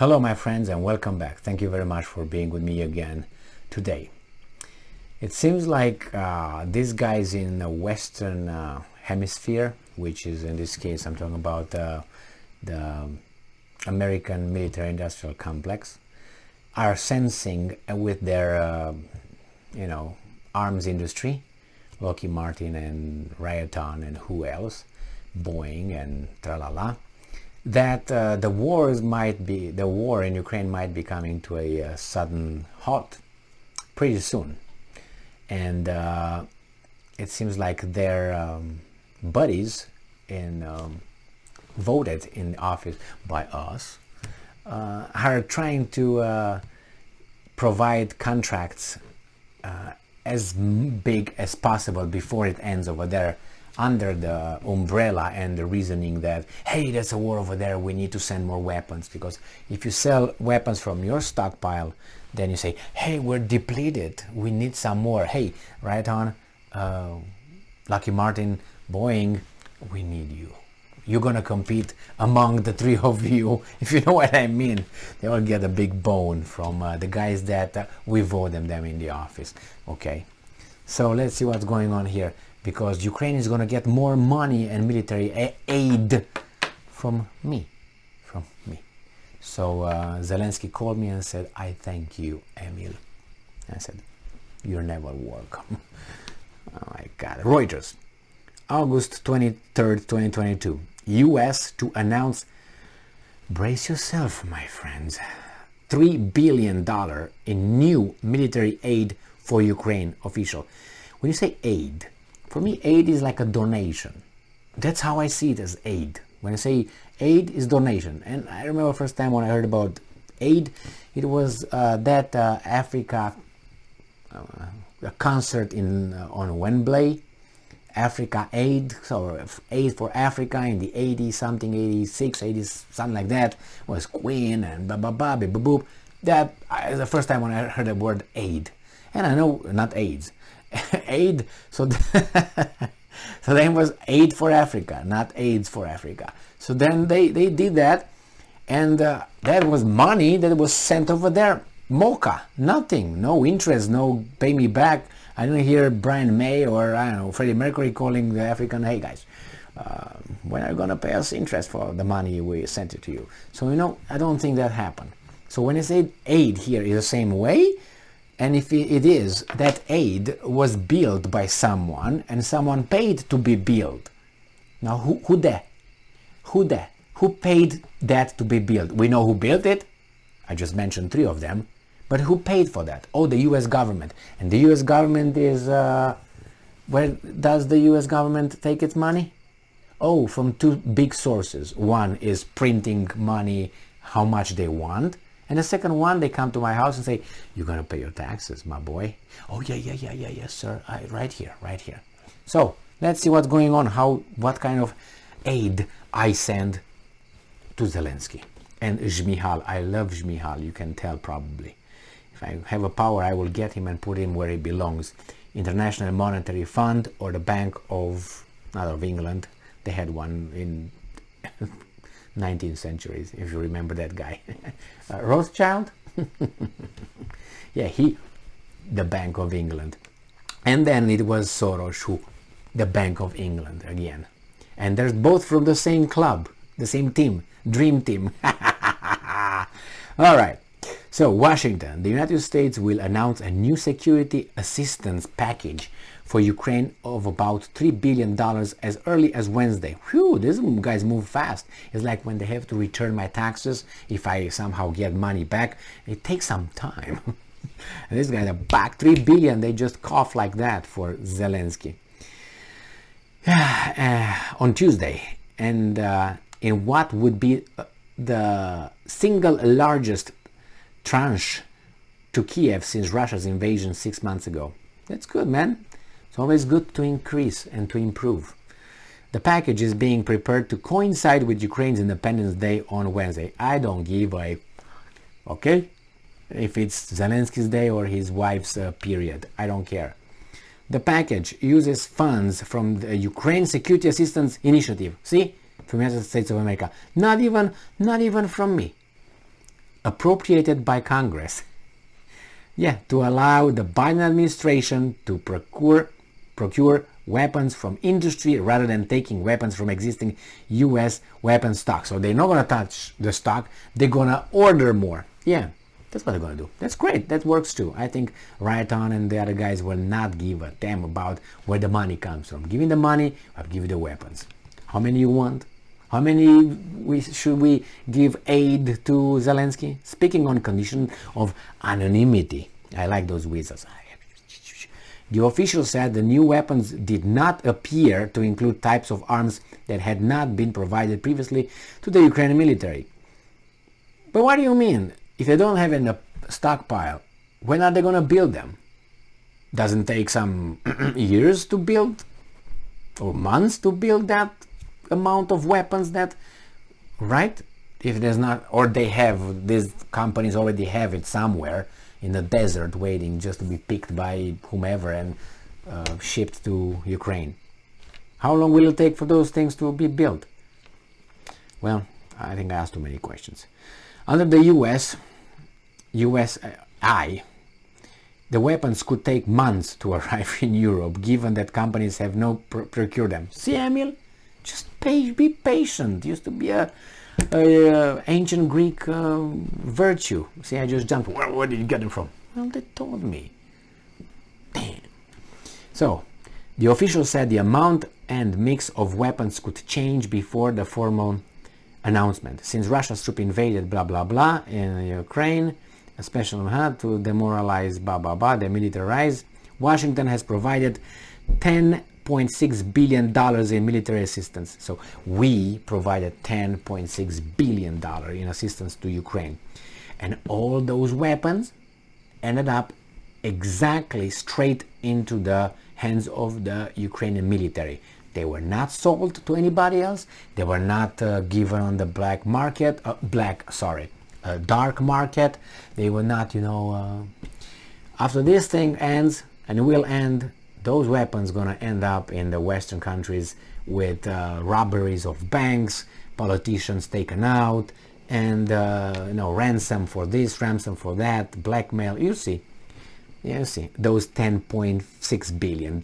Hello my friends and welcome back. Thank you very much for being with me again today. It seems like these guys in the Western Hemisphere, which is in this case I'm talking about the American military-industrial complex, are sensing with their arms industry, Lockheed Martin and Raytheon and who else, Boeing and tralala, that the war in Ukraine might be coming to a sudden halt pretty soon, and it seems like their buddies voted in office by us are trying to provide contracts as big as possible before it ends over there, under the umbrella and the reasoning that, hey, there's a war over there, we need to send more weapons. Because if you sell weapons from your stockpile, then you say, hey, we're depleted, we need some more. Hey, Raytheon, Lockheed Martin, Boeing, we need you. You're gonna compete among the three of you, if you know what I mean. They all get a big bone from the guys that we voted them in the office. Okay, so let's see what's going on here, because Ukraine is gonna get more money and military aid from me. So Zelensky called me and said, I thank you, Emil. I said, you're never welcome. Oh my God. Reuters, August 23rd, 2022. US to announce, brace yourself, my friends, $3 billion in new military aid for Ukraine, official. When you say aid, for me, aid is like a donation. That's how I see it, as aid. When I say aid is donation. And I remember first time when I heard about aid, it was that Africa a concert on Wembley, Africa Aid, so Aid for Africa in the 80s, something, 86, 80s, something like that, was Queen and blah, blah, blah, blah, blah, blah. That is the first time when I heard the word aid. And I know, not AIDS, aid, so so then it was Aid for Africa, not AIDS for Africa. So then they did that, and that was money that was sent over there. Mocha, nothing, no interest, no pay me back. I didn't hear Brian May or, I don't know, Freddie Mercury calling the African, hey guys, when are you gonna pay us interest for the money we sent it to you? So, I don't think that happened. So when I say aid here is the same way, and if it is, that aid was built by someone and someone paid to be built. Now who that? Who paid that to be built? We know who built it. I just mentioned three of them. But who paid for that? Oh, the US government. And the US government is, where does the US government take its money? Oh, from two big sources. One is printing money how much they want. And the second one, they come to my house and say, you're going to pay your taxes, my boy. Oh, yes, sir. Right here. So let's see what's going on, what kind of aid I send to Zelensky. And Zhmihal, I love Zhmihal, you can tell probably. If I have a power, I will get him and put him where he belongs. International Monetary Fund or the Bank of, not of England. They had one in 19th century, if you remember that guy. Rothschild? Yeah, the Bank of England. And then it was Soros, the Bank of England again. And they're both from the same club, the same team, dream team. All right. So Washington, the United States will announce a new security assistance package for Ukraine of about $3 billion as early as Wednesday. Whew, these guys move fast. It's like when they have to return my taxes, if I somehow get money back, it takes some time. And these guys are back, $3 billion, they just cough like that for Zelensky. On Tuesday, and in what would be the single largest tranche to Kiev since Russia's invasion 6 months ago. That's good, man. It's always good to increase and to improve. The package is being prepared to coincide with Ukraine's Independence Day on Wednesday. I don't give a... Okay? If it's Zelensky's day or his wife's period. I don't care. The package uses funds from the Ukraine Security Assistance Initiative. See? From the United States of America. Not even from me. appropriated by Congress. Yeah, to allow the Biden administration to procure weapons from industry rather than taking weapons from existing U.S. weapon stock. So they're not going to touch the stock. They're going to order more. Yeah, that's what they're going to do. That's great. That works too. I think Raytheon and the other guys will not give a damn about where the money comes from. Give me the money, I'll give you the weapons. How many you want? How many should we give aid to Zelensky? Speaking on condition of anonymity. I like those wizards. The official said the new weapons did not appear to include types of arms that had not been provided previously to the Ukrainian military. But what do you mean? If they don't have a stockpile, when are they going to build them? Doesn't take some years to build? Or months to build that amount of weapons that, right? If there's not, or they have, these companies already have it somewhere in the desert waiting just to be picked by whomever and shipped to Ukraine. How long will it take for those things to be built? Well, I think I asked too many questions. Under the USI, the weapons could take months to arrive in Europe, given that companies have no procure them. See, Emil? Just be patient. Used to be a ancient Greek virtue. See, I just jumped. Where did you get them from? Well, they told me. Damn. So, the official said the amount and mix of weapons could change before the formal announcement. Since Russia's troop invaded blah blah blah in Ukraine, a special to demoralize blah blah blah, demilitarize, Washington has provided $10.6 billion in military assistance. So we provided $10.6 billion in assistance to Ukraine. And all those weapons ended up exactly straight into the hands of the Ukrainian military. They were not sold to anybody else. They were not given on the black market, dark market. They were not, after this thing ends, and it will end, those weapons gonna end up in the Western countries with robberies of banks, politicians taken out, and ransom for this, ransom for that, blackmail. You see those $10.6 billion.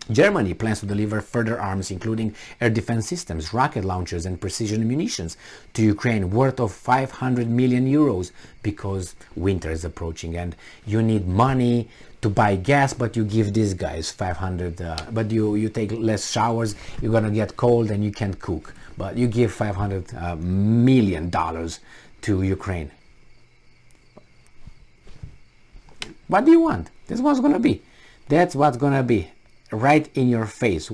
Germany plans to deliver further arms, including air defense systems, rocket launchers, and precision munitions to Ukraine, worth of 500 million euros, because winter is approaching and you need money to buy gas, but you give these guys 500, but you take less showers, you're gonna get cold and you can't cook, but you give $500 million to Ukraine. What do you want? That's what's gonna be. That's what's gonna be. Right in your face.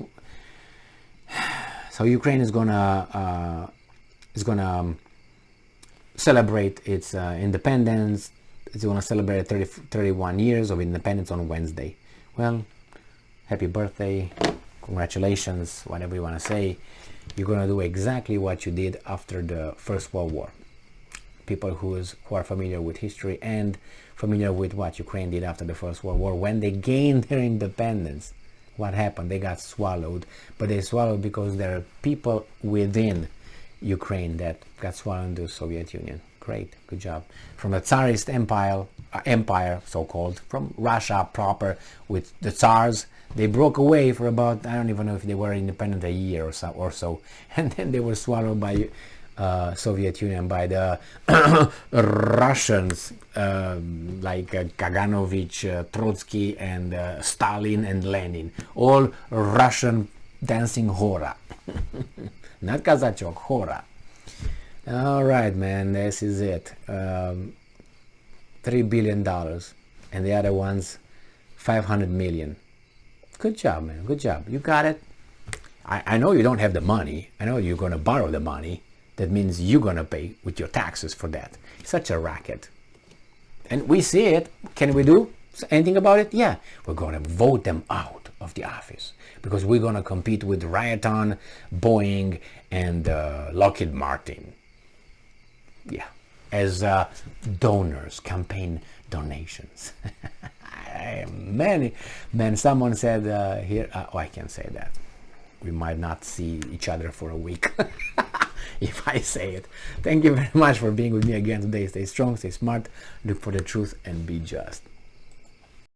So Ukraine is gonna celebrate its independence. It's gonna celebrate 31 years of independence on Wednesday. Well, happy birthday, congratulations, whatever you want to say. You're gonna do exactly what you did after the First World War. People who are familiar with history and familiar with what Ukraine did after the First World War, when they gained their independence. What happened? They got swallowed, but they swallowed because there are people within Ukraine that got swallowed into the Soviet Union. Great, good job. From the Tsarist empire, so-called, from Russia proper, with the Tsars, they broke away for about, I don't even know if they were independent a year or so, and then they were swallowed by Soviet Union, by the Russians, like Kaganovich, Trotsky, and Stalin and Lenin, all Russian dancing hora. Not Kazachok, hora. All right, man, this is it. $3 billion, and the other ones 500 million. Good job, man, good job. You got it. I know you don't have the money. I know you're going to borrow the money. That means you're going to pay with your taxes for that. Such a racket. And we see it. Can we do anything about it? Yeah. We're going to vote them out of the office, because we're going to compete with Raytheon, Boeing, and Lockheed Martin. Yeah. As donors, campaign donations. Man, someone said here, I can't say that. We might not see each other for a week. if I say it. Thank you very much for being with me again today. Stay strong, stay smart, look for the truth, and be just.